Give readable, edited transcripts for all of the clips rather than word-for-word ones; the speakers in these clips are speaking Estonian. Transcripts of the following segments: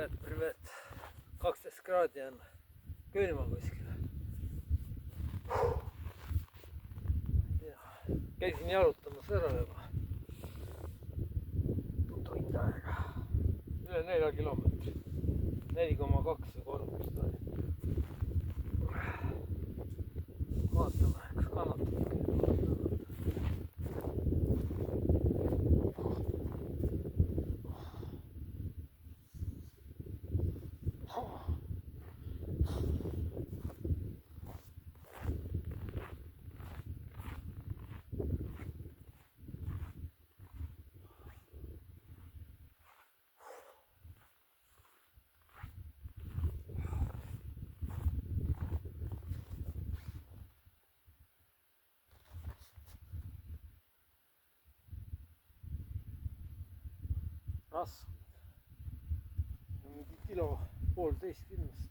Privet. 12 kraadi on külma kuskil. Käisin jalutamas ära juba. Tund aega. Üle 4 kilomeetri. 4,2 korrust oli. Vaatame, kas kannatab. Rasv. Mingi kilo 1,5 kindlasti.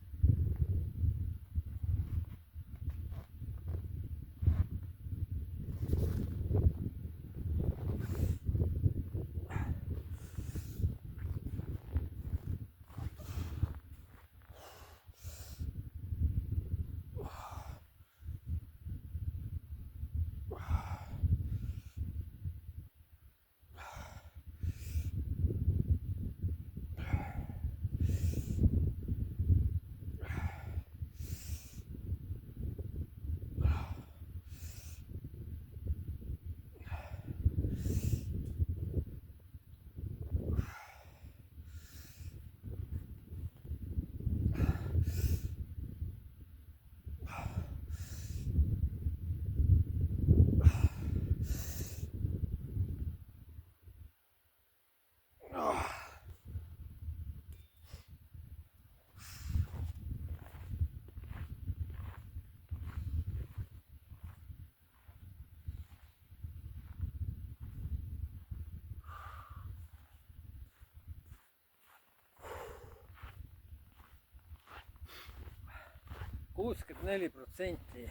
%64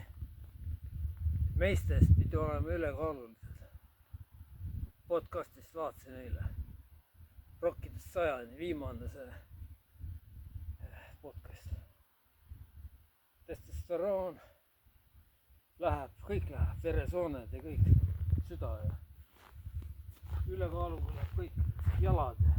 meestest pidi olema ülekaalulised. Podcastist vaatasin eile. Rokkidest 100, viimane see podcast. Testosteroon läheb, kõik läheb, veresooned ja kõik, süda ja ülekaaluga läheb kõik, jalad.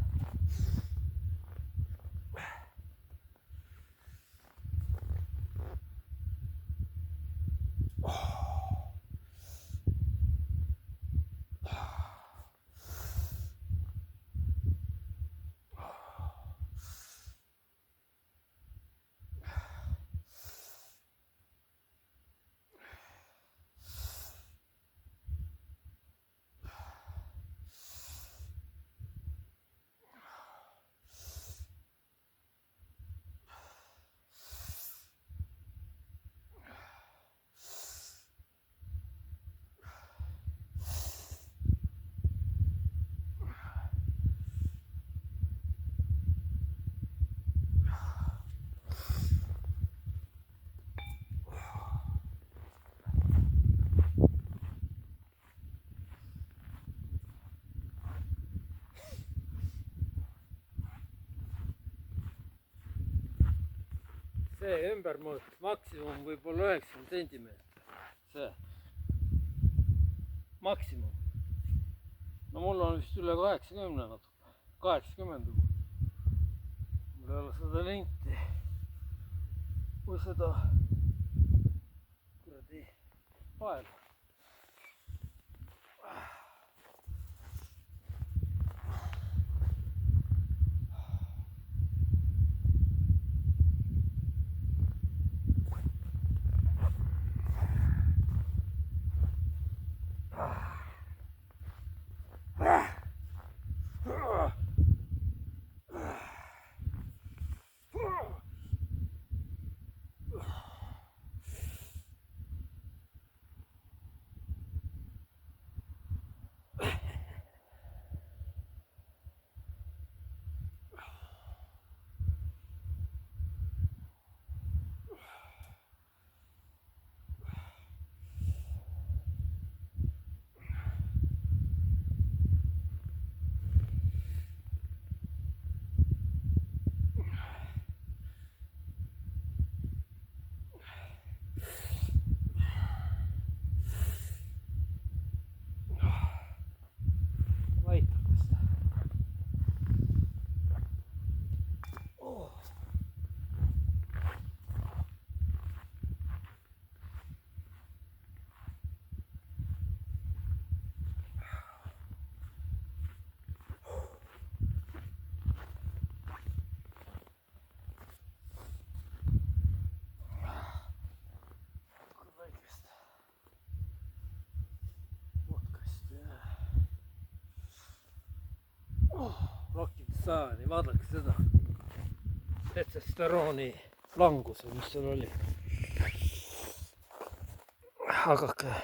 See ümbermõõt maksimum võib olla 90 sentimeetrit. See maksimum. No mul on vist üle 80 natuke. 80. Mul ei ole seda linti. Või seda kuradi paela. saani, vaadake seda. Testosterooni langus või mis seal oli. hakake